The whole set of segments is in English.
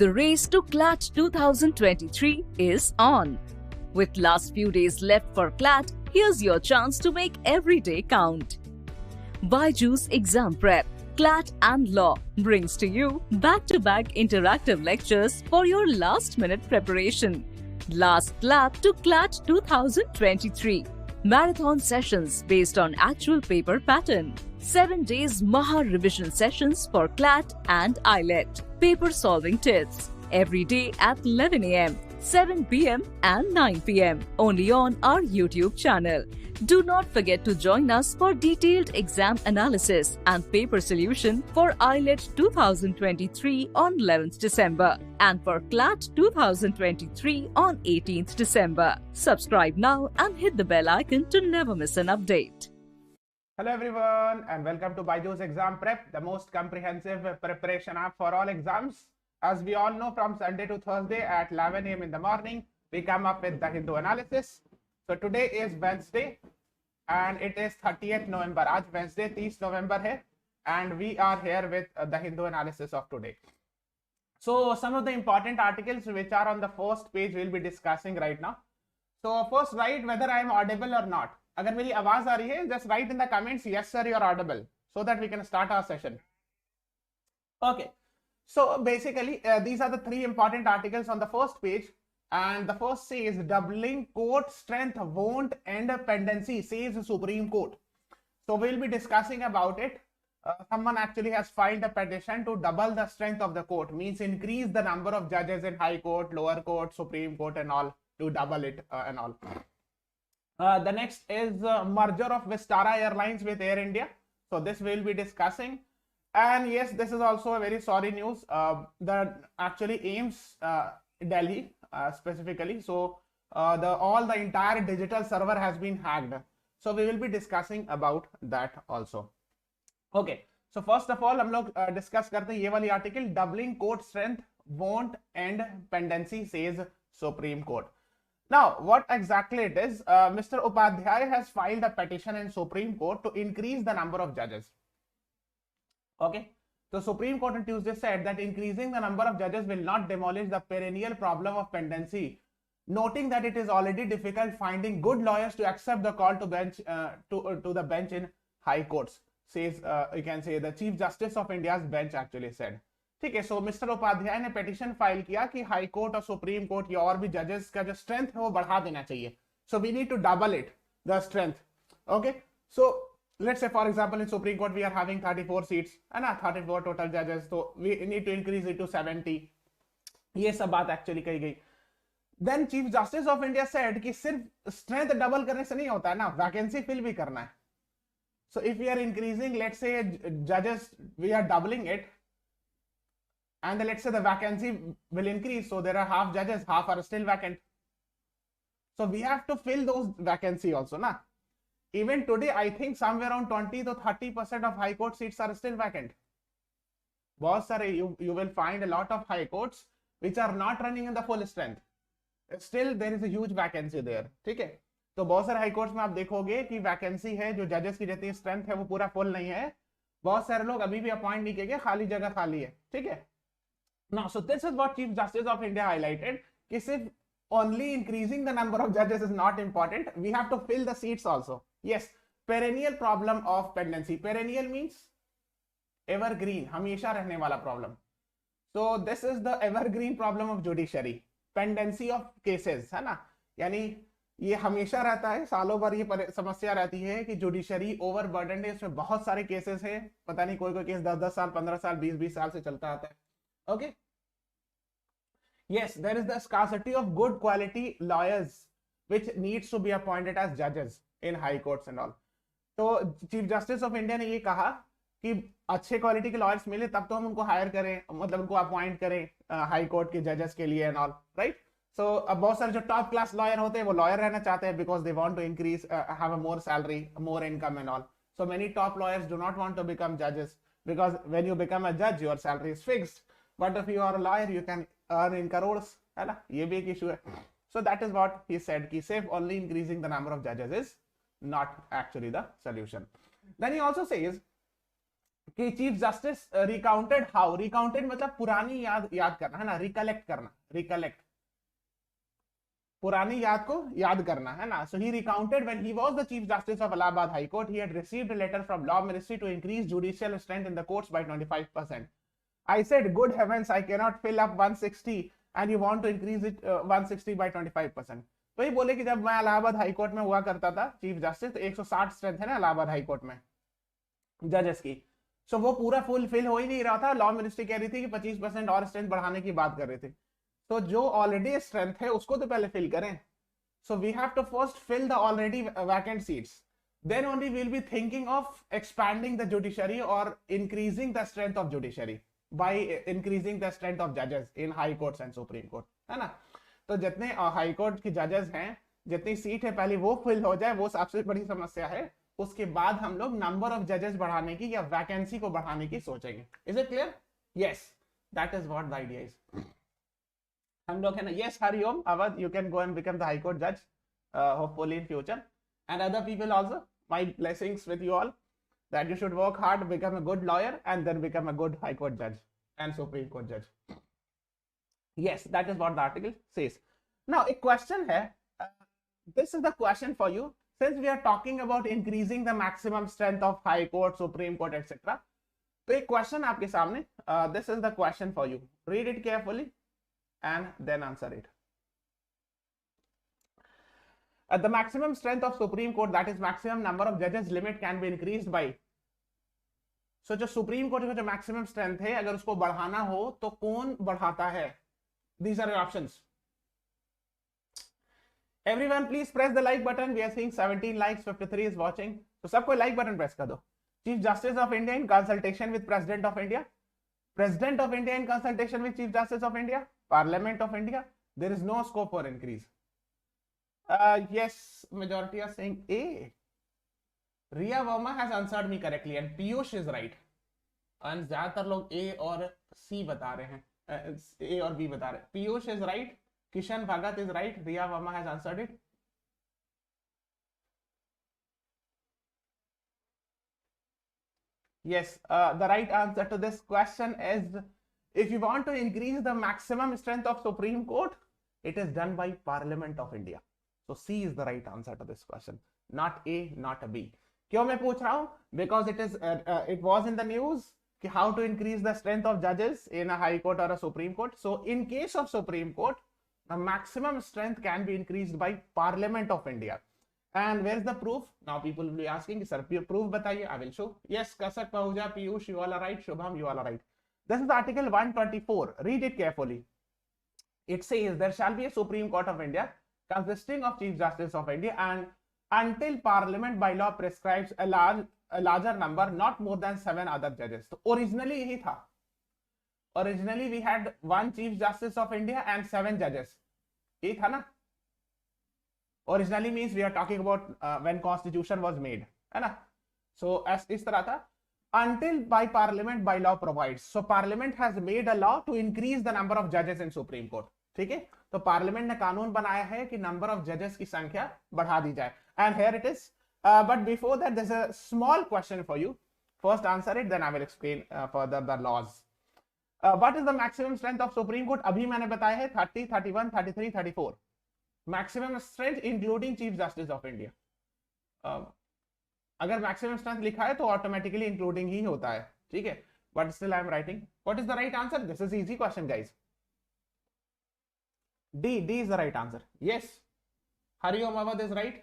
The race to CLAT 2023 is on. With last few days left for CLAT, here's your chance to make every day count. BYJU'S Exam Prep, CLAT and Law brings to you back-to-back interactive lectures for your last-minute preparation. Last lap to CLAT 2023. Marathon sessions based on actual paper pattern. 7 days Maha revision sessions for CLAT and IELTS. Paper solving tips. Every day at 11 a.m., 7 p.m. and 9 p.m. only on our YouTube channel. Do not forget to join us for detailed exam analysis and paper solution for IELTS 2023 on 11th December and for CLAT 2023 on 18th December. Subscribe now and hit the bell icon to never miss an update. Hello everyone and welcome to BYJU'S Exam Prep, the most comprehensive preparation app for all exams. As we all know, from Sunday to Thursday at 11 a.m. in the morning, we come up with the Hindu analysis. So today is Wednesday and it is 30th November. Aaj Wednesday 30 November hai, and we are here with the Hindu analysis of today. So some of the important articles which are on the first page we'll be discussing right now. So first, write whether I am audible or not. अगर मेरी आवाज आ रही है, just write in the comments, yes sir, you are audible, so that we can start our session. Okay, so basically these are the three important articles on the first page, and the first says doubling court strength won't end pendency, says Supreme Court. So we'll be discussing about it. Someone actually has filed a petition to double the strength of the court, means increase the number of judges in High Court, Lower Court, Supreme Court and all, to double it and all. The next is merger of Vistara Airlines with Air India. So this we'll be discussing. And yes, this is also a very sorry news. That actually aims Delhi specifically. So the entire digital server has been hacked. So we will be discussing about that also. Okay. So first of all, हम लोग discuss करते हैं ये वाली article, doubling court strength won't end pendency, says Supreme Court. Now, what exactly it is, Mr. Upadhyay has filed a petition in Supreme Court to increase the number of judges. Okay, so Supreme Court on Tuesday said that increasing the number of judges will not demolish the perennial problem of pendency, noting that it is already difficult finding good lawyers to accept the call to bench to the bench in high courts. Says you can say the Chief Justice of India's bench actually said. ठीक है, सो mister Upadhyay ने petition file किया कि high court और supreme court या और भी जजेस का जो स्ट्रेंथ है वो बढ़ा देना चाहिए. So we need to double it the strength. Okay, so let's say for example in Supreme Court we are having 34 seats है ना, 34 टोटल जजेस, तो we need to increase it to 70. ये सब बात एक्चुअली कही गई. Then chief justice of India said कि सिर्फ स्ट्रेंथ डबल करने से नहीं होता है ना, वैकेंसी फिल भी करना है. So if we are increasing, let's say जजेस, we are doubling it, and then let's say the vacancy will increase, so there are half judges, half are still vacant, so we have to fill those vacancy also na. Even today I think somewhere around 20 to 30% of high court seats are still vacant. बहुत सारे you will find a lot of high courts which are not running in the full strength, still there is a huge vacancy there. ठीक है, तो बहुत सारे high courts में आप देखोगे कि वैकेंसी है, जो जजेस की जितनी स्ट्रेंथ है वो पूरा फुल नहीं है, बहुत सारे लोग अभी भी अपॉइंट नहीं किए गए, खाली जगह खाली है. ठीक है. Now, so this is what Chief Justice of India highlighted, कि सिर्फ only increasing the number of judges is not important, we have to fill the seats also. Yes, perennial problem of pendency. Perennial means evergreen, हमेशा रहने वाला problem. So this is the evergreen problem of judiciary, pendency of cases, है ना, यानी ये हमेशा रहता है, सालों भर ये समस्या रहती है कि जुडिशरी ओवरबर्डन्ड है, इसमें बहुत सारे केसेस हैं, पता नहीं कोई केस 10-10 साल, 15 साल, 20-20 साल से चलता आता है. Okay. Yes, there is the scarcity of good quality lawyers which needs to be appointed as judges in high courts and all. तो चीफ जस्टिस ऑफ इंडिया ने ये कहा कि अच्छे क्वालिटी के लॉयर्स मिले तब तो हम उनको हायर करें, मतलब उनको अपॉइंट करें हाई कोर्ट के जजेस के लिए एंड ऑल, राइट. सो अब बहुत सारे जो टॉप क्लास लॉयर होते हैं वो लॉयर रहना चाहते हैं because they want to increase, have a more salary, more income and all. So many top lawyers do not want to become जजेस because when you become a judge your salary is fixed, but if you are a lawyer you can earn in crores, है ना, ये भी एक issue है. So that is what he said, कि सिर्फ only increasing the number of judges is not actually the solution. Then he also says कि chief justice recounted how, recounted मतलब पुरानी याद करना है ना, रिकलेक्ट करना, रिकलेक्ट पुरानी याद को याद करना है ना. So he recounted when he was the chief justice of Allahabad high court, he had received a letter from law ministry to increase judicial strength in the courts by 25%. I said, good heavens, I cannot fill up 160 and you want to increase it 160 by 25%. तो ये बोले कि जब मैं Allahabad high court में हुआ करता था चीफ जस्टिस, तो 160 स्ट्रेंथ है ना इलाहाबाद हाई कोर्ट में जजेस की. सो वो पूरा फुलफिल हो ही नहीं रहा था. लॉ मिनिस्ट्री कह रही थी कि 25% और स्ट्रेंथ बढ़ाने की बात कर रहे थे. तो जो ऑलरेडी स्ट्रेंथ है उसको तो पहले फिल करें. So we have to first fill the already vacant seats, then only we'll be thinking of expanding the judiciary or increasing the strength of judiciary by increasing the strength of judges in high courts and supreme court, है ना. तो जितने high court के जजेस हैं, जितनी seat है पहले वो फिल हो जाए, वो सबसे बड़ी समस्या है. उसके बाद हम लोग नंबर ऑफ जजेस बढ़ाने की या वैकेंसी को बढ़ाने की सोचेंगे. Is it clear? Yes, that is what the idea is. हम लोग है ना. Yes Hariom Awadh, you can go and become the high court जज hopefully in future, and other people also. My blessings with you all, that you should work hard, become a good lawyer, and then become a good high court judge and supreme court judge. Yes, that is what the article says. Now a question है, this is the question for you, since we are talking about increasing the maximum strength of high court, supreme court, etc. तो एक question आपके सामने, this is the question for you. Read it carefully and then answer it. The maximum strength of Supreme Court, that is maximum number of judges limit, can be increased by. So जो Supreme Court का जो maximum strength है, अगर उसको बढ़ाना हो तो कौन बढ़ाता है? These are your options. Everyone please press the like button. We are seeing 17 likes, 53 is watching. तो सबको like button press कर दो. Chief Justice of India in consultation with President of India. President of India in consultation with Chief Justice of India. Parliament of India. There is no scope for increase. Yes, majority are saying A. Riya Verma has answered me correctly and Piyush is right. And ज्यादातर लोग A और C बता रहे हैं, A और B बता रहे हैं. Piyush is right, Kishan Bhagat is right, Riya Verma has answered it. Yes, the right answer to this question is, if you want to increase the maximum strength of Supreme Court, it is done by Parliament of India. So C is the right answer to this question, not A, not a B. क्यों मैं पूछ रहा हूं? Because it was in the news कि how to increase the strength of judges in a high court or a supreme court. So in case of supreme court, the maximum strength can be increased by Parliament of India. And where is the proof? Now people will be asking, sir, proof बताइए. I will show. Yes, Kasak Pahuja, Piyush, you all are right. Shubham, you all are right. This is Article 124. Read it carefully. It says there shall be a Supreme Court of India consisting of Chief Justice of India, and until Parliament by law prescribes a larger number, not more than 7 other judges. So originally यही था. Originally we had 1 Chief Justice of India and 7 judges. यही था ना? Originally means we are talking about when Constitution was made, है ना? So as इस तरह था. Until by Parliament by law provides. So Parliament has made a law to increase the number of judges in Supreme Court. ठीक है, तो parliament ने कानून बनाया है कि नंबर ऑफ जजेस की संख्या बढ़ा दी जाए. And here it is, but before that there is a small question for you. First answer it, then I will explain further the laws. What is the maximum strength of Supreme Court? अभी मैंने बताया है 30, 31, 33, 34 maximum strength including chief justice of India. अगर maximum strength लिखा है तो automatically including ही होता है, ठीक है, but still I am writing. What is the right answer? This is easy question guys. D is the right answer. Yes, Hariom Awadh is right.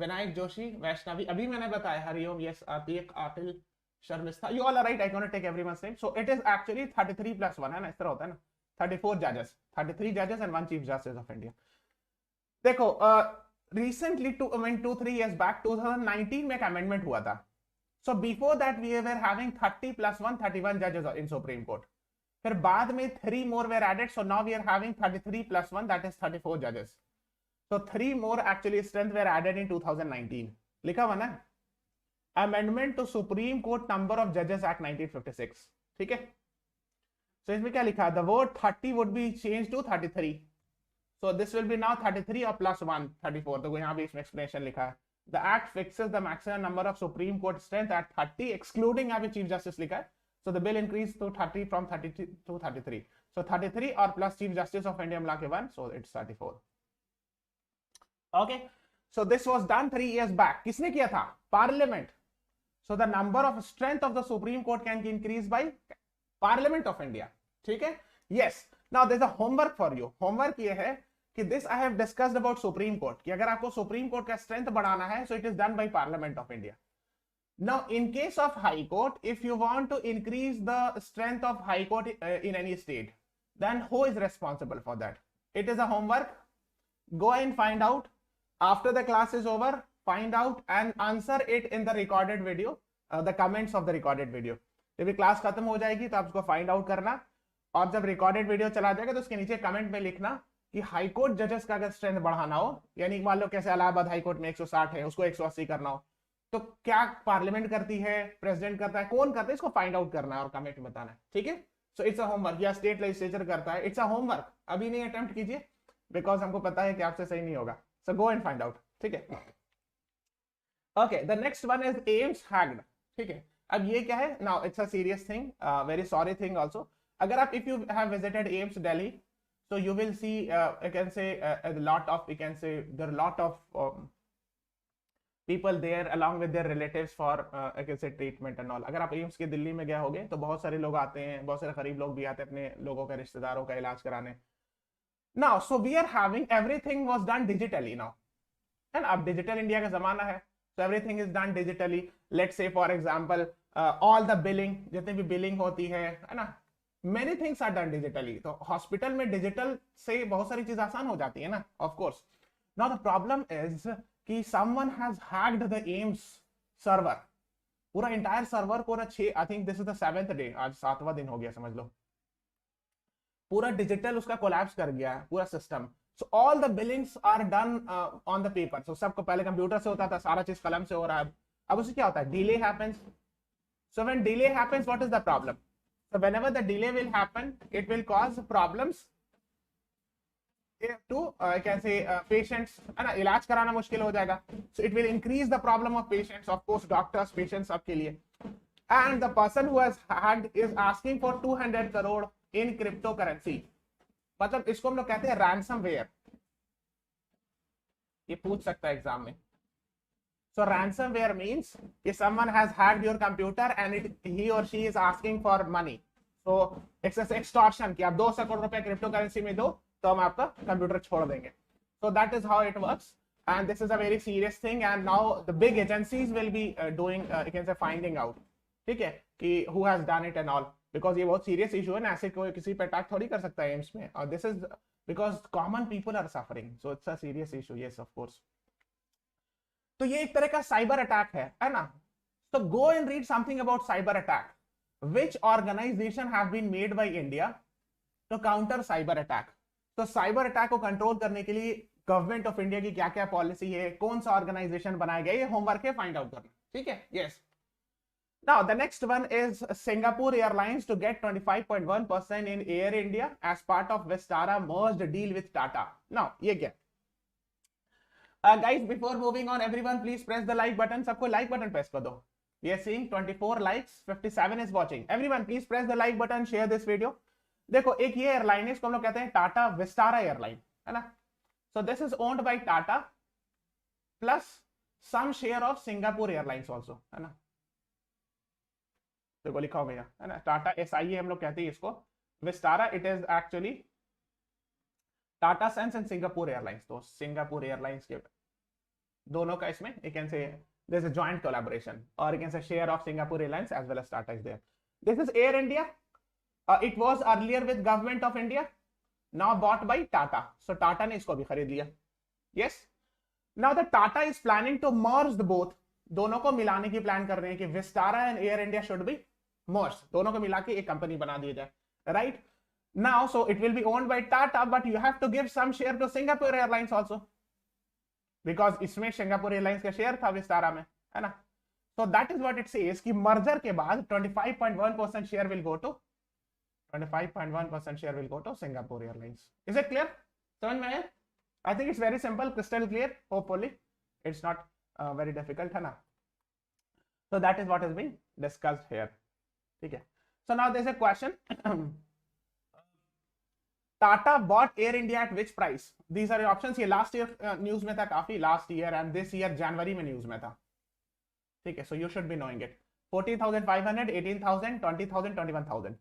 Vinayak Joshi, Vaishnavi, अभी मैंने बताया Hariom. Yes, Atik, Atil, Sharmistha, you all are right. I cannot take everyone's name. So it is actually 33 plus 1 है ना, इस तरह होता है ना. 34 judges, 33 judges and 1 Chief Justice of India. देखो, recently 2-3 years back, 2019 में एक amendment हुआ था. So before that we were having 30 plus 1, 31 judges in Supreme Court. फिर बाद में 3 more were added, so now we are having 33 plus 1, that is 34 judges. So 3 more actually strength were added in 2019. लिखा हुआ ना, Amendment to Supreme Court Number of Judges Act 1956. ठीक है, so इसमें क्या लिखा है? The word 30 would be changed to 33. So this will be now 33 or plus 1, 34. तो यहाँ भी इसमें explanation लिखा है. the act fixes the maximum number of Supreme Court strength at 30, excluding यहाँ पे Chief Justice लिखा है. So the bill increased to 30 from 30 to 33. So 33 और plus Chief Justice of India मिला के 1, so it's 34. Okay, so this was done 3 years back. किसने किया था? Parliament. So the number of strength of the Supreme Court can increase by Parliament of India. ठीक है? Yes. Now there's a homework for you. Homework ये है कि this I have discussed about Supreme Court कि अगर आपको Supreme Court का strength बढ़ाना है, so it is done by Parliament of India. Now in case of High Court, if you want to increase the strength of High Court in any state, then who is responsible for that? It is a homework. Go and find out. After the class is over, find out and answer it in the recorded video, the comments of the recorded video. जब class खत्म हो जाएगी तो आप उसको find out करना, और जब रिकॉर्डेड वीडियो चला जाएगा तो उसके नीचे कमेंट में लिखना कि हाई कोर्ट जजेस का अगर स्ट्रेंथ बढ़ाना हो, यानी मान लो कैसे इलाहाबाद हाई कोर्ट में 160 है, उसको 180 करना हो, तो क्या पार्लियामेंट करती है, प्रेसिडेंट करता है, कौन करता है, इसको फाइंड आउट करना है और कमेंट में बताना है. ठीक है? So it's a homework. या स्टेट लेजिस्लेचर करता है, इट्स अ होमवर्क. अभी नहीं अटेम्प्ट कीजिए बिकॉज हमको पता है कि आपसे सही नहीं होगा. सो गो एंड फाइंड आउट. ठीक है? Okay, the next one is AIIMS hacked. ठीक है? अब ये क्या है? Now it's a serious thing, very sorry thing also. अगर आप if you have visited AIIMS Delhi, so you will see I can say a lot of, we can say there are a lot of people there along with their relatives for I can say treatment and all. अगर आप AIIMS के दिल्ली में गए होगे तो बहुत सारे लोग आते हैं, बहुत सारे गरीब लोग भी आते हैं अपने लोगों का, रिश्तेदारों का इलाज कराने. Now so we are having everything was done digitally now, है ना? अब डिजिटल इंडिया का जमाना है, so everything is done digitally. Let's say for example all the billing, जितनी भी बिलिंग होती है ना, many things are done digitally. तो हॉस्पिटल में डिजिटल से बहुत सारी चीज आसान हो जाती है ना, of course. Now the problem is कि someone has hacked the AIIMS server, पूरा इंटायर सर्वर को ना 6, I think this is the 7th day, आज 7वां दिन हो गया समझ लो, पूरा डिजिटल उसका कोलैप्स कर गया है पूरा सिस्टम. So all the billings are done on the paper. So सबको पहले कंप्यूटर से होता था, सारा चीज कलम से हो रहा है. अब उससे क्या होता है? Delay happens. So when delay happens, what is the problem? So whenever the delay will happen, it will cause problems to I can say patients, है ना? इलाज कराना मुश्किल हो जाएगा. So it will increase the problem of patients, of course doctors, patients सबके लिए. And the person who has hacked is asking for 200 crore in cryptocurrency. मतलब इसको हम लोग कहते हैं ransomware. ये पूछ सकता है एग्जाम में. So ransomware means if someone has hacked your computer and he or she is asking for money. So it's an extortion कि आप 200 करोड़ रुपए क्रिप्टो करेंसी में दो तो हम आपका कंप्यूटर छोड़ देंगे. So that is how it works, and this is a very serious thing. And now the big agencies will be doing you can say finding out. ठीक है? कि who has done it and all, because ये बहुत serious issue है ना, ऐसे कोई किसी पे अटैक थोड़ी कर सकता है एम्स में. और this is because common people are suffering, so it's a serious issue. Yes, of course. तो ये एक तरह का साइबर अटैक है ना? तो go and read something about cyber attack. Which organisation have been made by India to counter cyber attack. तो cyber attack को कंट्रोल करने के लिए गवर्नमेंट ऑफ इंडिया की क्या क्या पॉलिसी है, कौन सा ऑर्गेनाइजेशन बनाया गया, ये होमवर्क है, फाइंड आउट करना. ठीक है? Yes. Now the next one is Singapore airlines to get 25.1% in air India as part of Vistara merged deal with Tata. Now ये क्या? Guys, before moving on, everyone please press the like button. सबको like button press कर दो. We are seeing 24 likes, 57 is watching. Everyone please press the like button, share this video. देखो एक ये airline है, इसको हम लोग कहते हैं टाटा विस्टारा एयरलाइन, है ना? So this is owned by Tata plus some share of Singapore Airlines also, है ना? देखो लिखा होगा है ना, टाटा SIA हम लोग कहते हैं इसको. Vistara it is actually Tata sons and Singapore airlines. तो सिंगापुर एयरलाइंस के दोनों का इसमें you can say there's a joint collaboration, or you can say share of Singapore Airlines as well as Tata is there. This is Air India. It was earlier with Government of India, now bought by Tata. So Tata ने इसको भी खरीद लिया. Yes. Now the Tata is planning to merge the both. दोनों को मिलाने की plan कर रहे हैं कि Vistara and Air India should be merged. दोनों को मिला के एक कंपनी बना दी जाए. Right? Now, so it will be owned by Tata, but you have to give some share to Singapore Airlines also, because इसमें Singapore Airlines का share था विस्तारा में, है ना? So that is what it says कि merger के बाद 25.1% share will go to 25.1% share will go to Singapore Airlines. Is it clear? समझ में आया? I think it's very simple, crystal clear. Hopefully, it's not very difficult है ना. So that is what is being discussed here. ठीक है. So now there's a question. Tata bought Air India at which price? These are your options. ये last year news में था काफी, last year and this year January में news में था. ठीक है. So you should be knowing it. 14,500, 18,000, 20,000, 21,000.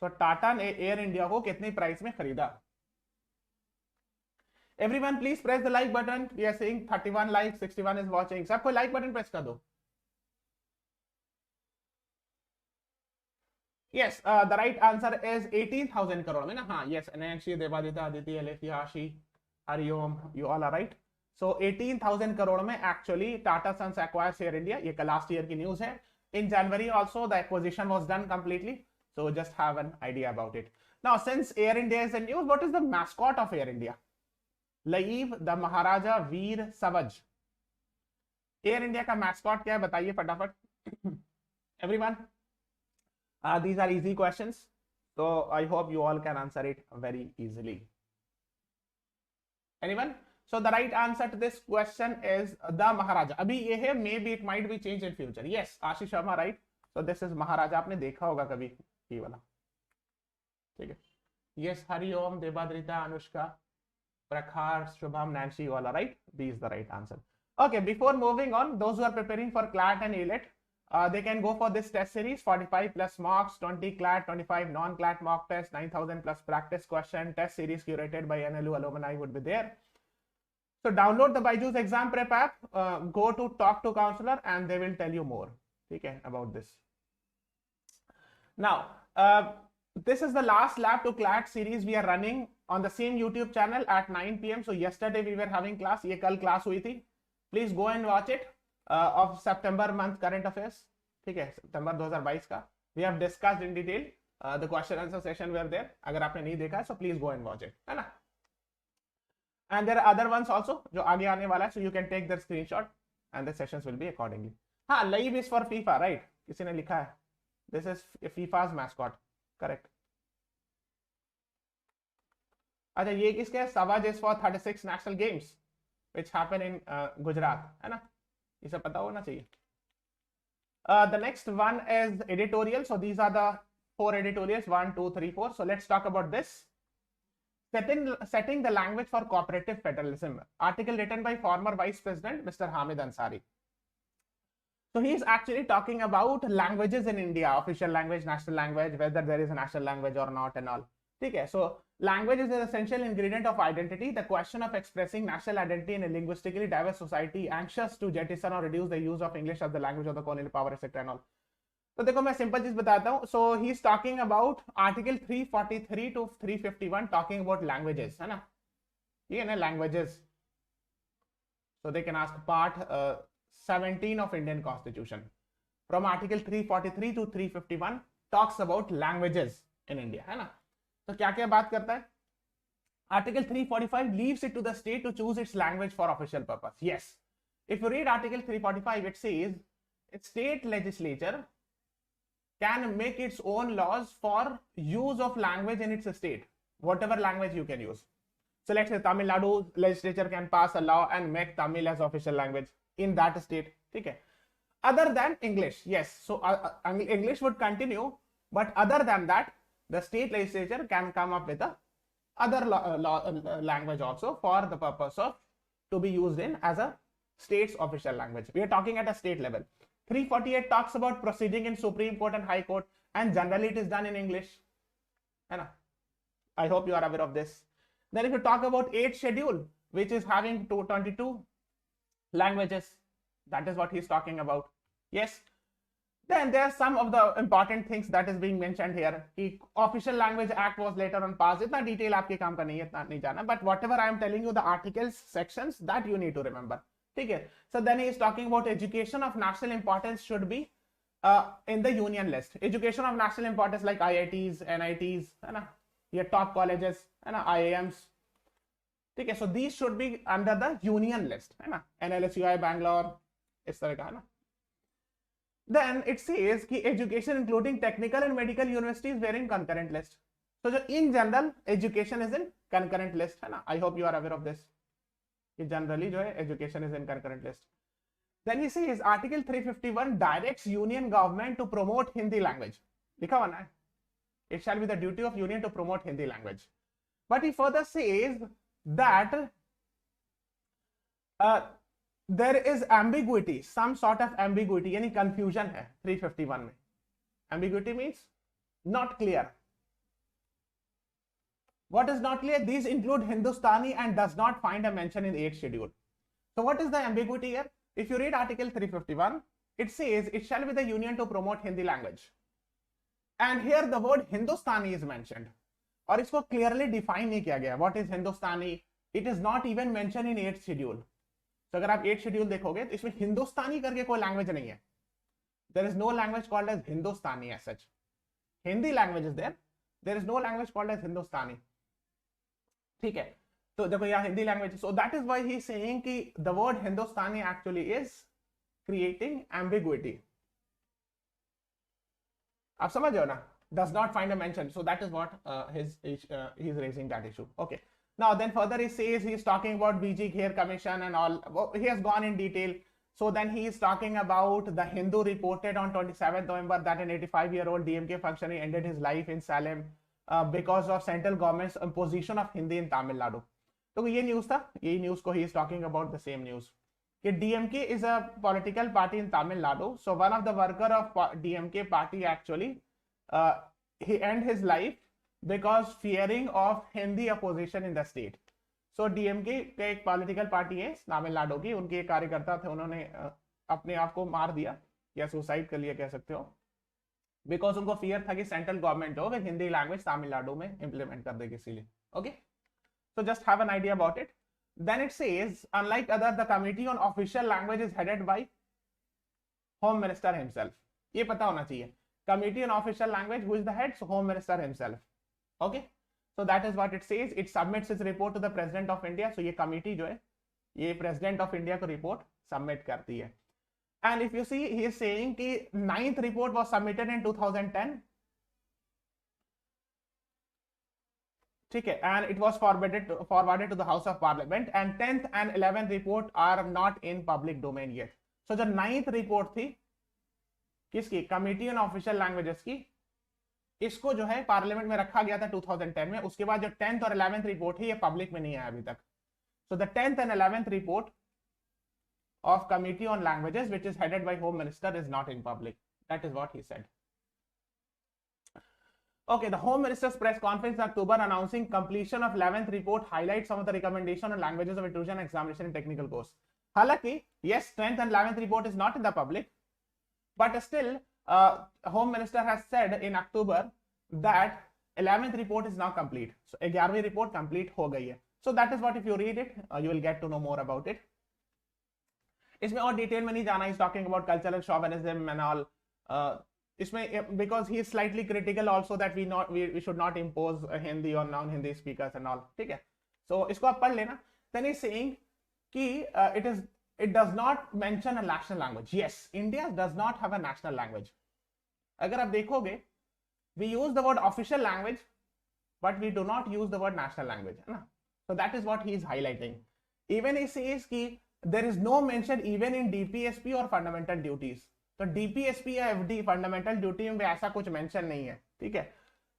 So Tata ने एयर इंडिया को कितनी प्राइस में खरीदा? Everyone please press the like button. We are seeing 31 likes, 61 is watching. सबको like button press कर दो. Yes, the right answer is 18,000 crore में ना. हाँ, yes, Anakshi, Devadita, Aditi, Alethia, Ashi, Hariom, you all are right. So 18,000 crore में actually Tata Sons acquires Air India. ये last year की news है. In January also the acquisition was done completely. So just have an idea about it. Now since Air India is in news, what is the mascot of Air India? Laib the Maharaja Veer Savaj. Air India का mascot क्या है बताइए फटाफट. Everyone. These are easy questions. So I hope you all can answer it very easily. Anyone? So the right answer to this question is the Maharaja. अभी ये है, maybe it might be changed in future. Yes, Ashish Sharma, right? So this is Maharaja. आपने देखा होगा कभी ये वाला. ठीक है. Yes, Hariom, Devadrita, Anushka, Prakhar, Shubham, Nancy, all are right. B is the right answer. Okay, before moving on, those who are preparing for CLAT and ALET, they can go for this test series. 45 plus marks, 20 CLAT, 25 non-CLAT mock test, 9,000 plus practice question. Test series curated by NLU alumni would be there. So download the BYJU'S exam prep app, go to talk to counselor and they will tell you more about this. Now, this is the last lab to CLAT series we are running on the same YouTube channel at 9 PM. So yesterday we were having class, ये कल class हुई थी. Please go and watch it. Of September month current affairs. ठीक है, September 2022 का. We have discussed in detail. The question answer session were there. अगर आपने नहीं देखा है, so please go and watch it. है ना? And there are other ones also जो आगे आने वाला है. So you can take the screenshot and the sessions will be accordingly. हाँ, Laib is for FIFA, right? किसी ने लिखा है. This is FIFA's mascot. Correct. अच्छा, ये किसके है? Savage is for 36 national games which happen in Gujarat. है ना? ये सब पता होना चाहिए. The next one is editorial. So these are the 4 editorials, 1, 2, 3, 4. So let's talk about this. Setting the language for cooperative federalism. Article written by former Vice President Mr. Hamid Ansari. So he is actually talking about languages in India, official language, national language, whether there is a national language or not and all. Okay, so language is an essential ingredient of identity. The question of expressing national identity in a linguistically diverse society anxious to jettison or reduce the use of English as the language of the colonial power, etc. and all. तो देखो मैं simple चीज बताता हूँ. So he is talking about Article 343 to 351 talking about languages, है ना? ये है ना languages. So they can ask part 17 of Indian Constitution. From Article 343 to 351 talks about languages in India, है ना? तो क्या क्या बात करता है? Article 345 leaves it to the state to choose its language for official purpose. Yes. If you read Article 345, it says its state legislature can make its own laws for use of language in its state, whatever language you can use. So let's say Tamil Nadu legislature can pass a law and make Tamil as official language in that state. Okay. Other than English, yes. So English would continue, but other than that, the state legislature can come up with a other language also for the purpose of to be used in as a state's official language. We are talking at a state level. 348 talks about proceeding in Supreme Court and High Court, and generally it is done in English. I hope you are aware of this. Then if you talk about 8th schedule, which is having 22 languages, that is what he is talking about. Yes. Then there are some of the important things that is being mentioned here. The Official Language Act was later on passed. इतना detail आपके काम का नहीं है, इतना नहीं जाना. But whatever I am telling you, the articles, sections, that you need to remember. ठीक है. So then he is talking about education of national importance should be in the union list. Education of national importance like IITs, NITs, है ना? ये top colleges, है ना? IIMs. ठीक है. So these should be under the union list, है ना? NLSUI Bangalore, इस तरह का है ना? Then it says कि education including technical and medical universities were in concurrent list. So in general, education is in concurrent list, है ना? I hope you are aware of this. कि जनरली जो है education is in concurrent list. Then he says Article 351 directs union government to promote Hindi language. लिखा हुआ ना, it shall be the duty of union to promote Hindi language. But he further says that there is ambiguity, some sort of ambiguity, यानी confusion है 351 में. Ambiguity means not clear. What is not clear? These include Hindustani and does not find a mention in 8th schedule. So what is the ambiguity here? If you read Article 351, it says it shall be the union to promote Hindi language. And here the word Hindustani is mentioned. और इसको clearly define नहीं किया गया. What is Hindustani? It is not even mentioned in 8th schedule. तो अगर आप 8th schedule देखोगे तो इसमें हिंदुस्तानी करके कोई language नहीं है. There is no language called as Hindustani as such. Hindi language is there. There is no language called as Hindustani. ठीक है. तो देखो यहाँ Hindi language. So that is why he is saying कि the word Hindustani actually is creating ambiguity. आप समझ रहे हो ना? Does not find a mention. So that is what he is raising that issue. Okay. Now then further he says he is talking about BG Gher Commission and all. He has gone in detail. So then he is talking about the Hindu reported on 27th November that an 85-year-old DMK functionary ended his life in Salem because of central government's imposition of Hindi in Tamil Nadu. तो ये news था, यही news को ही is talking about the same news कि DMK is a political party in Tamil Nadu. So one of the worker of DMK party actually he end his life because fearing of Hindi opposition in the state. So DMK का एक political party है तमिलनाडु की, उनके एक कार्यकर्ता थे, उन्होंने अपने आप को मार दिया या सुसाइड कर लिया कह सकते हो, बिकॉज उनको फियर था कि सेंट्रल गवर्नमेंट जो है हिंदी लैंग्वेज तमिलनाडु में इंप्लीमेंट कर देगी इसीलिए. Okay. So just have an idea about it. Then it says, unlike other, the committee on official language is headed by Home Minister himself. ये पता होना चाहिए. Committee on official language, who is the head? So Home Minister himself. Okay. So that is what it says. It submits its report to the President of India. So ये committee जो है, ये President of India को report submit करती है. And if you see, he is saying कि 9th report was submitted in 2010. ठीक है, and it was forwarded to the House of Parliament, and 10th and 11th report are not in public domain yet. So जो 9th report थी किसकी, committee on official languages की, इसको जो है parliament में रखा गया था 2010 में. उसके बाद जो 10th और 11th रिपोर्ट है ये पब्लिक में नहीं आया अभी तक. So the 10th and 11th report of committee on languages, which is headed by Home Minister, is not in public. That is what he said. Okay, the Home Minister's press conference in October announcing completion of 11th report highlights some of the recommendation on languages of intrusion examination in technical course. हालांकि yes, 10th and 11th report is not in the public, but still Home Minister has said in October that 11th report is now complete. So 11वीं report complete हो गई है. So that is what, if you read it, you will get to know more about it. इसमें और detail में नहीं जाना. He's talking about cultural chauvinism and all. इसमें because he is slightly critical also that we should not impose Hindi or non-Hindi speakers and all. ठीक है. So इसको आप पढ़ लेना. Then he's saying कि it does not mention a national language. Yes, India does not have a national language. अगर आप देखोगे, we use the word official language, but we do not use the word national language, है ना? So that is what he is highlighting. Even he says कि there is no mention even in DPSP or fundamental duties. तो DPSP या FD fundamental duty में ऐसा कुछ mention नहीं है. ठीक है.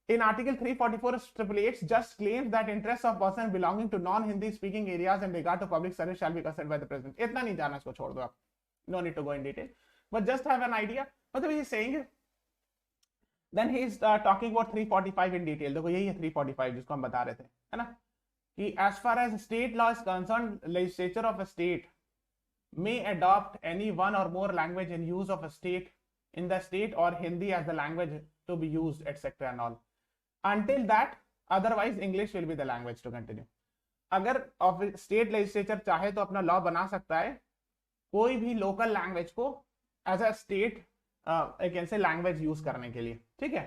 In Article 344 stipulates just claims that interests of person belonging to non-Hindi speaking areas in regard to public service shall be considered by the president. इतना नहीं जाना, इसको छोड़ दो आप. No need to go in detail, but just have an idea. मतलब he is saying, then he is talking about 345 in detail. देखो यही है 345 जिसको हम बता रहे थे, है ना, कि as far as state law is concerned, legislature of a state may adopt any one or more language in use of a state in the state or Hindi as the language to be used, etc. and all. Until that, otherwise English will be the language to continue. अगर state legislature चाहे तो अपना law बना सकता है कोई भी local language को एज अ स्टेट कैसे लैंग्वेज यूज करने के लिए. ठीक है.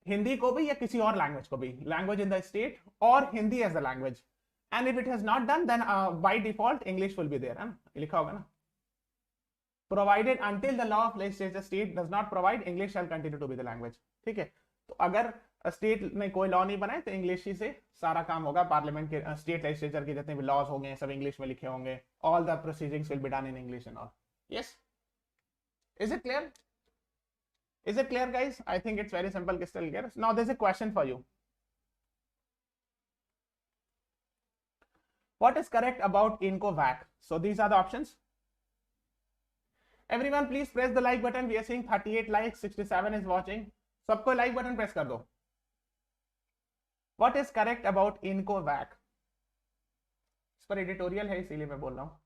हिंदी को भी या किसी और लैंग्वेज को भी, लैंग्वेज इन द स्टेट और Hindi as a language. And if it has not done, then by default English will be there. है ना, लिखा होगा ना. Provided until the law of legislature state does not provide, English shall continue to be the language. ठीक है. तो अगर state ने कोई लॉ नहीं बनाए तो इंग्लिश ही से सारा काम होगा। पार्लियामेंट के स्टेट लेजिस्लेचर के जितने भी लॉज होंगे सब इंग्लिश में लिखे होंगे। All the proceedings will be done in English and all. Yes, is it clear? Is it clear, guys? I think it's very simple. Crystal clear. Now there's a question for you. What is correct about INCO-VAC? So these are the options. Everyone please press the like button. We are seeing 38 likes, 67 is watching. सबको like button press कर दो. What is correct about INCO-VAC? इस पर editorial है इसीलिए मैं बोल रहा हूँ.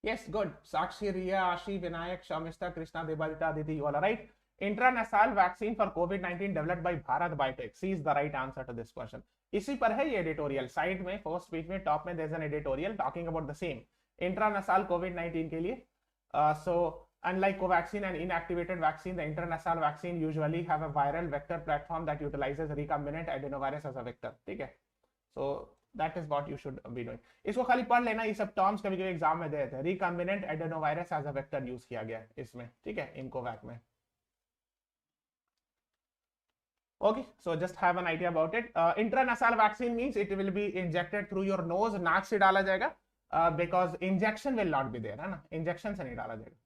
Yes, good. Sakshi, Riya, Ashi, Vinayak, Shamista, Krishna, Debalita, Aditi, you all are right. Intranasal vaccine for COVID-19 developed by Bharat Biotech. C is the right answer to this question. इसी पर है ये एडिटोरियल साइड में, first page में top में there's an editorial talking about the same. Intranasal COVID-19 के लिए. So unlike Covaxin and inactivated vaccine, the intranasal vaccine usually have a viral vector platform that utilizes recombinant adenovirus as a vector. ठीक है? So that is what you should be doing. इसको खाली पढ़ लेना, ये सब टर्म्स कभी कभी एग्जाम में दे थे। Recombinant adenovirus as a vector use किया गया इसमें, ठीक है, इनकोवैक में। Okay, so just have an idea about it. Intranasal vaccine means it will be injected through your nose, नाक से डाला जाएगा, because injection will not be there, है ना, इंजेक्शन से नहीं डाला जाएगा।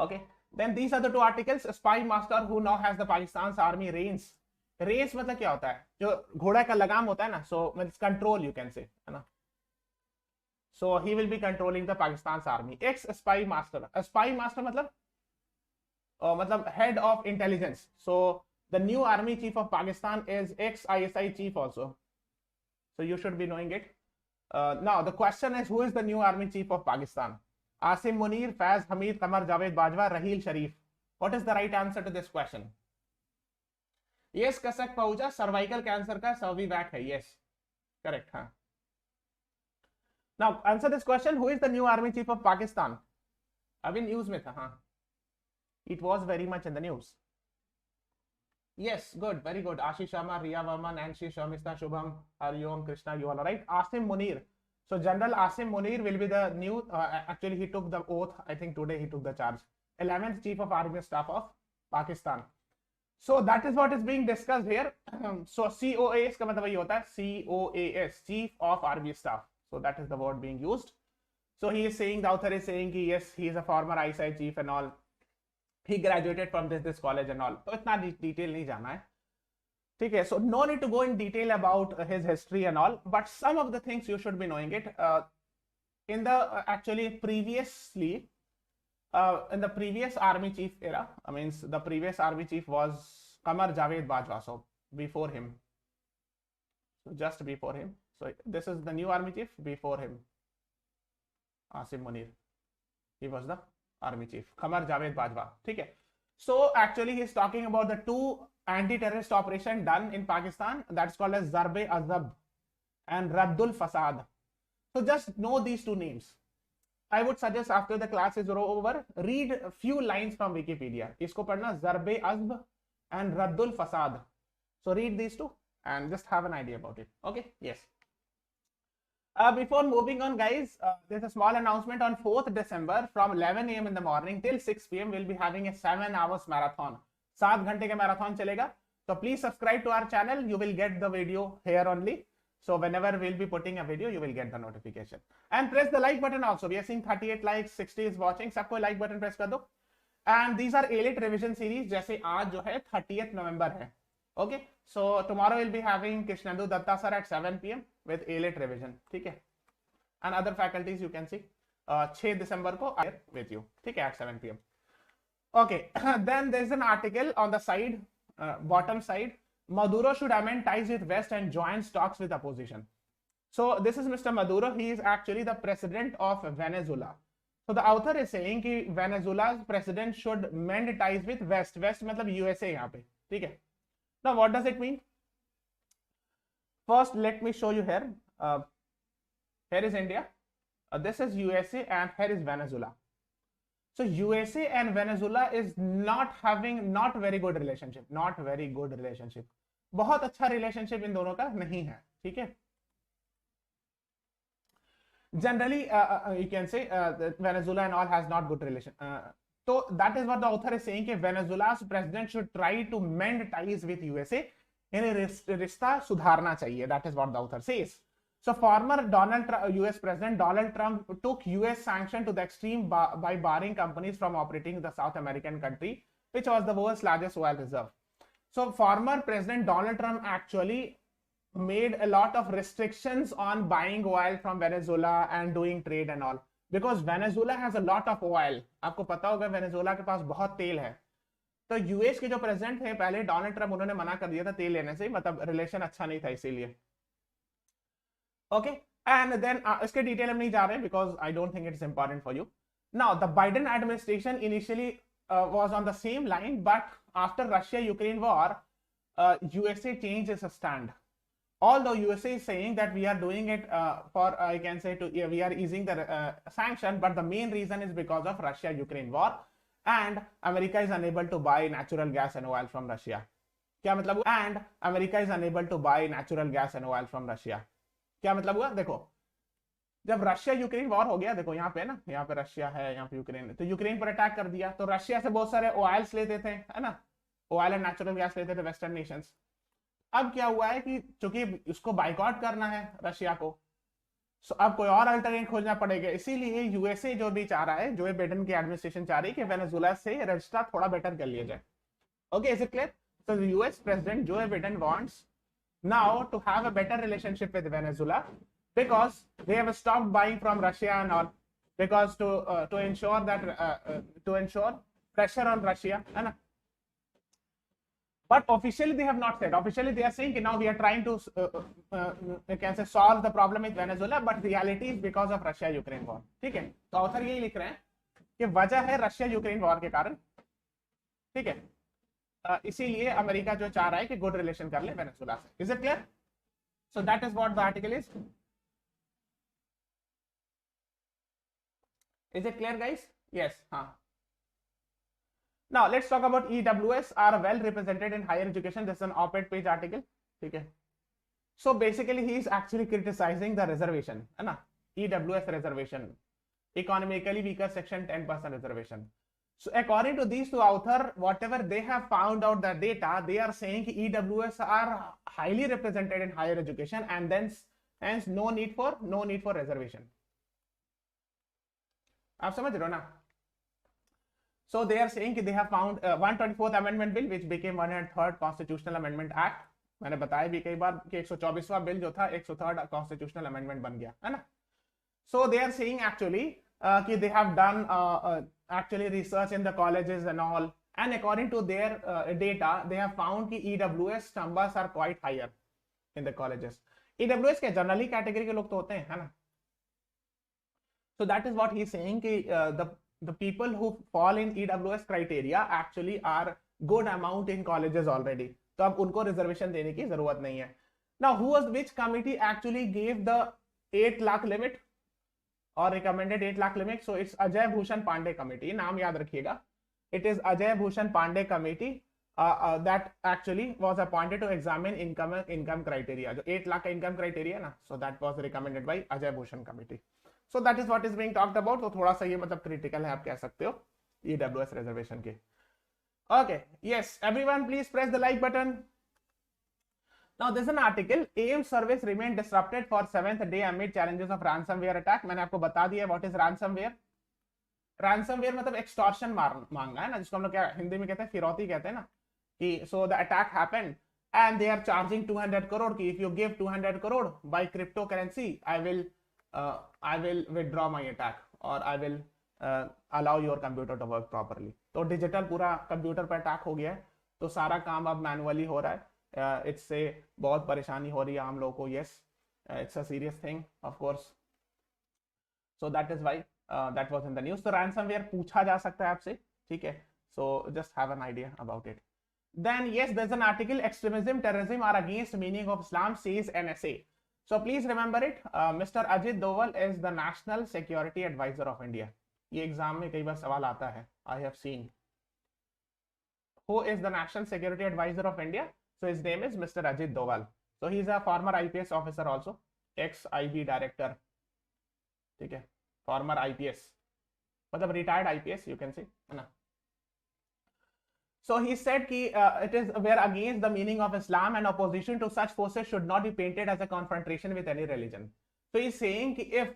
Okay, then these are the two articles. Spy master who now has the Pakistan's army reins. Race मतलब क्या होता है, जो घोड़ा का लगाम होता है ना, so means control you can say, है ना। So he will be controlling the Pakistan army. Ex spy master, spy master मतलब head of intelligence. So the new army chief of Pakistan is ex ISI chief also, so you should be knowing it. Now the question is who is the new army chief of Pakistan? Asim Munir, Faiz Hamid, Qamar Javed Bajwa, Raheel Sharif. What is the right answer to this question? Yes कसक पहुंचा, cervical cancer का सर्विवैक है। Yes, correct. हाँ, now answer this question, who is the new army chief of Pakistan? अभी news में था। हाँ, it was very much in the news. Yes, good, very good. Ashish Sharma, Riya Verma, Nancy, Sharmishtha, Shubham, Hariom, Krishna, you all are right. Asim Munir, so General Asim Munir will be the new actually he took the oath, I think today he took the charge, 11th chief of army staff of Pakistan. So that is what is being discussed here. So COAS का मतलब ये होता है, COAS, Chief of Army Staff. So that is the word being used. So he is saying, the author is saying कि yes, he is a former ISI chief and all. He graduated from this college and all. तो इतना detail नहीं जाना है, ठीक है। So no need to go in detail about his history and all, but some of the things you should be knowing it. In the actually previously. In the previous army chief era, I mean the previous army chief was Qamar Javed Bajwa, so before him, so just before him. So this is the new army chief. Before him, Asim Munir, he was the army chief, Qamar Javed Bajwa, ठीक है। So actually he is talking about the two anti-terrorist operation done in Pakistan, that's called as Zarb-e-Azab and Raddul Fasad. So just know these two names. I would suggest after the class is over, read a few lines from Wikipedia. इसको पढ़ना, Zarb-e-Azab and Raddul Fasad. So read these two and just have an idea about it. Okay? Yes. Before moving on, guys, there's a small announcement on 4th December from 11 AM in the morning till 6 PM. We'll be having a 7 hours marathon. 7 घंटे का marathon चलेगा. So please subscribe to our channel. You will get the video here only. So whenever we'll be putting a video, you will get the notification. And press the like button also. We are seeing 38 likes, 60 is watching. सबको like button press कर दो. And these are ALET revision series. जैसे आज जो है 30th November है. Okay. So tomorrow we'll be having Krishnendu Datta sir at 7 PM with ALET revision. ठीक है. And other faculties you can see. 6 December को with you. ठीक है, at 7 PM. Okay. Then there's an article on the side, bottom side. Maduro should amend ties with West and join talks with opposition. So this is Mr. Maduro. He is actually the president of Venezuela. So the author is saying कि Venezuela's president should mend ties with West. West मतलब USA यहाँ पे, ठीक है। Now what does it mean? First, let me show you here. Here is India. This is USA and here is Venezuela. So USA and Venezuela is not having very good relationship. Not very good relationship. बहुत अच्छा relationship इन दोनों का नहीं है, ठीक है। So what does it mean? First, let me show you here. Here is India. This is USA and Venezuela. So USA and Venezuela is not having very good relationship. Not very good relationship. बहुत अच्छा relationship इन दोनों का नहीं है, ठीक है। generally you can say that Venezuela and all has not good relation. So that is what the author is saying, कि Venezuela's president should try to mend ties with USA. यानी रिश्ता सुधारना चाहिए. That is what the author says. So former US President Donald Trump took US sanction to the extreme by barring companies from operating the South American country, which was the world's largest oil reserve. So former President Donald Trump actually made a lot of restrictions on buying oil from Venezuela and doing trade and all, because Venezuela has a lot of oil. आपको पता होगा Venezuela के पास बहुत तेल है. तो US के जो प्रेसिडेंट थे पहले डोनाल्ड ट्रम्प, उन्होंने मना कर दिया था तेल लेने से, मतलब रिलेशन अच्छा नहीं था इसीलिए. ओके, एंड देन इसके डिटेल में नहीं जा रहे because I don't think it's important for you. Now the Biden administration initially was on the same line, but after Russia-Ukraine war, USA changed its stand. Although USA is saying that we are doing it for, I can say, we are easing the sanction, but the main reason is because of Russia-Ukraine war, and America is unable to buy natural gas and oil from Russia. क्या मतलब हुआ? And America is unable to buy natural gas and oil from Russia. क्या मतलब हुआ? देखो, जब Russia Ukraine war हो गया, देखो यहाँ पे ना, यहाँ पे रशिया है, यहाँ पे यूक्रेन, तो यूक्रेन पर अटैक कर दिया, तो रशिया से बहुत सारे ऑयल्स लेते थे, है ना, ऑयल एंड नेचुरल गैस लेते थे वेस्टर्न नेशंस. अब क्या हुआ है कि चूंकि उसको बाइकआउट करना है रशिया को, सो अब कोई और अल्टरनेट खोजना पड़ेगा. इसीलिए यूएसए जो भी चाह रहा है, जो बाइडेन की एडमिनिस्ट्रेशन चाह रही है कि वेनेजुएला से रिश्ता थोड़ा बेटर कर लिया जाए. Okay, is it clear? So the US president Joe Biden wants now to have a better relationship with Venezuela, because they have stopped buying from Russia and all, because to ensure that to ensure pressure on Russia, है ना. But officially they have not said. Officially they are saying कि now we are trying to can say solve the problem with Venezuela, but reality is because of Russia-Ukraine war. ठीक है, तो author यही लिख रहे हैं कि वजह है रशिया-यूक्रेन वॉर के कारण. ठीक है, इसीलिए अमेरिका जो चाह रहा है कि गुड रिलेशन कर ले वेनेजुएला से. Is it clear? So that is what the article is. Is it clear guys? Yes. हाँ. Now let's talk about EWS are well represented in higher education. This is an op-ed page article. ठीक है, so basically he is actually criticising the reservation, है ना, EWS reservation, economically weaker section 10% reservation. So according to these two authors, whatever they have found out the data, they are saying EWS are highly represented in higher education, and then hence no need for reservation. आप समझ रहे हो ना? So they are saying कि they have found 124th Amendment Bill, which became 103rd Constitutional Amendment Act. मैंने बताया भी कई बार कि 124वां बिल जो था 103rd Constitutional Amendment बन गया, है ना. So they are saying actually कि they have done actually research in the colleges and all, and according to their data they have found कि EWS numbers are quite higher in the colleges. EWS के generally category के लोग तो होते हैं, है ना. So that is what he is saying कि the people who fall in EWS criteria actually are good amount in colleges already. तो अब उनको रिजर्वेशन देने की जरूरत नहीं है. Now which committee actually gave the 8 lakh limit or recommended 8 lakh limit? So it's Ajay Bhushan Pandey committee. नाम याद रखिएगा. It is Ajay Bhushan Pandey committee that actually was appointed to examine income criteria. जो 8 lakh का income criteria ना, so that was recommended by Ajay Bhushan committee. So that is what is being talked about. तो थोड़ा सा ये मतलब critical है, आप कह सकते हो EWS reservation के. Okay, yes, everyone please press the like button. Now this is an article. AIM service remained disrupted for 7th day amid challenges of ransomware attack. मैंने आपको बता दिया what is ransomware. Ransomware मतलब extortion मांगना है ना, जिसको हम लोग क्या हिंदी में कहते हैं, फिरौती कहते हैं ना, कि so the attack happened and they are charging 200 crore कि if you give 200 crore by cryptocurrency, I will withdraw my attack or I will allow your computer to work properly. तो डिजिटल पूरा कंप्यूटर पर attack हो गया है, तो सारा काम अब मैनुअली हो रहा है. इससे बहुत परेशानी हो रही है आम लोगों को. Yes, it's a serious thing of course. So that is why that was in the news. तो रैंसमवेयर पूछा जा सकता है आपसे, ठीक है. So just have an idea about it. Then yes, there is an article, extremism terrorism are against meaning of Islam says NSA. So please remember it. Mr. Ajit Doval is the National Security Advisor of India. ये exam में कई बार सवाल आता है. I have seen. Who is the National Security Advisor of India? So his name is Mr. Ajit Doval. So he is a former IPS officer also, ex-IB director. ठीक है, farmer IPS, मतलब retired IPS you can say, है ना. So he said कि it is we're against the meaning of Islam and opposition to such forces should not be painted as a confrontation with any religion. So he's saying कि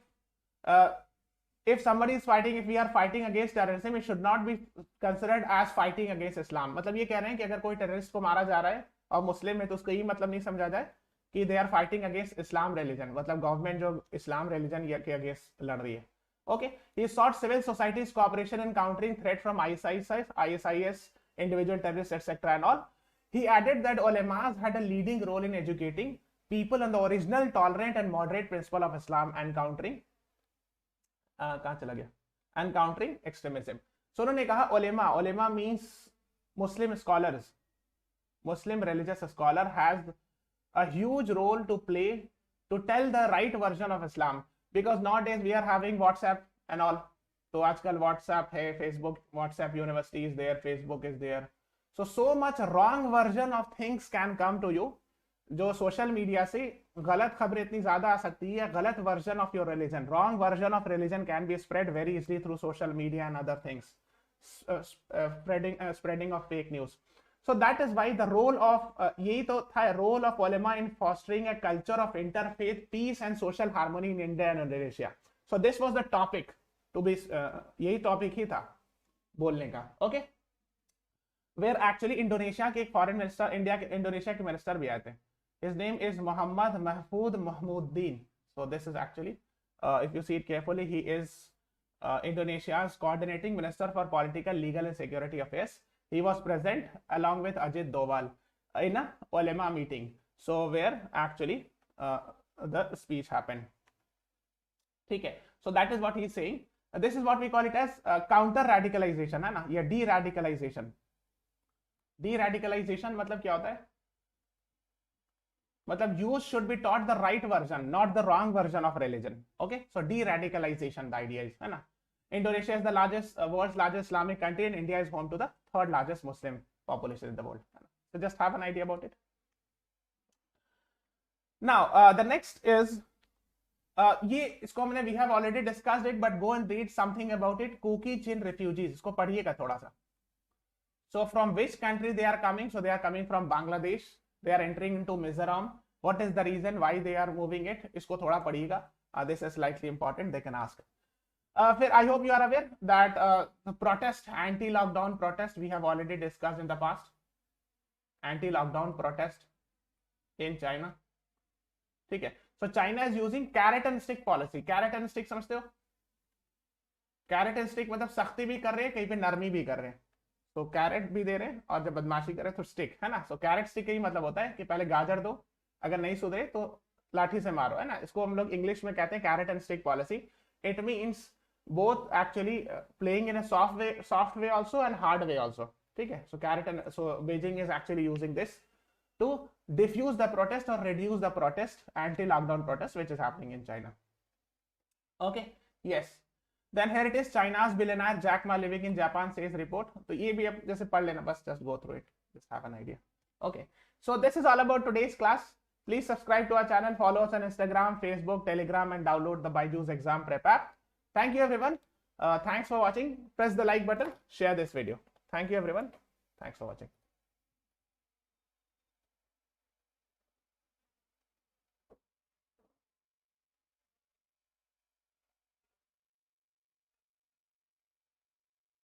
if somebody is fighting, if we are fighting against terrorism, it should not be considered as fighting against Islam. मतलब ये कह रहे हैं कि अगर कोई terrorist को मारा जा रहा है और मुस्लिम है तो उसको ये मतलब नहीं समझा जाए कि they are fighting against Islam religion, मतलब गवर्नमेंट जो इस्लाम रिलीजन के अगेंस्ट लड़ रही है. Okay, he sought civil society's cooperation in countering threat from ISIS, individual terrorists, etc. and all. He added that ulemas had a leading role in educating people on the original tolerant and moderate principle of Islam and countering and countering extremism. So उन्होंने कहा ulema means Muslim scholars, Muslim religious scholar has a huge role to play to tell the right version of Islam, because nowadays we are having WhatsApp and all. तो आजकल WhatsApp है, Facebook, WhatsApp university is there, Facebook is there. So much wrong version of things can come to you. जो social media से गलत खबरें इतनी ज्यादा आ सकती है, गलत version of your religion, wrong version of religion can be spread very easily through social media and other things, spreading of fake news. So that is why the role of यही तो था role of ulama in fostering a culture of interfaith peace and social harmony in India and Indonesia. So this was the topic to be यही topic ही था बोलने का. Okay, where actually Indonesia के foreign minister, Indonesia के minister भी आए थे. His name is Muhammad Mahfud Mahmuddin. So this is actually if you see it carefully, he is Indonesia's coordinating minister for political, legal and security affairs. He was present along with Ajit Doval in a ulema meeting. So where actually the speech happened. Okay, so that is what he is saying. This is what we call it as counter radicalization, है ना, या de-radicalization. De-radicalization मतलब क्या होता है? मतलब youth should be taught the right version, not the wrong version of religion. Okay, so de-radicalization, the idea is, है ना. Indonesia is the world's largest Islamic country, and India is home to the third largest Muslim population in the world. So just have an idea about it. Now the next is ये इसको हमने we have already discussed it, but go and read something about it. Kuki Chin refugees, इसको पढ़िएगा थोड़ा सा. So from which country they are coming? So they are coming from Bangladesh. They are entering into Mizoram. What is the reason why they are moving it? इसको थोड़ा पढ़िएगा. This is slightly important. They can ask. I hope you are aware that the protest, anti-lockdown protest, we have already discussed in the past. Anti-lockdown protest in China. ठीक है. So China is using carrot and stick policy. Carrot and stick समझते हो? Carrot and stick मतलब सख्ती भी कर रहे हैं, कहीं पे नरमी भी कर रहे हैं. तो कैरेट भी दे रहे हैं और जब बदमाशी करे तो स्टिक, है ना. सो कैरेट स्टिक यही मतलब होता है कि पहले गाजर दो, अगर नहीं सुधरे तो लाठी से मारो, है ना. इसको हम लोग इंग्लिश में कहते हैं carrot and stick policy. It means both actually playing in a soft way also and hard way also. ठीक है. So carrot and so Beijing is actually using this to diffuse the protest और reduce the protest, anti lockdown protest which is happening in China. Okay, yes. Then here it is, China's billionaire Jack Ma living in Japan says report. तो ये भी अब जैसे पढ़ लेना बस, just go through it, just have an idea. Okay, so this is all about today's class. Please subscribe to our channel, follow us on Instagram, Facebook, Telegram, and download the BYJU'S exam prep app. Thank you everyone. Thanks for watching. Press the like button, share this video. Thank you everyone. Thanks for watching.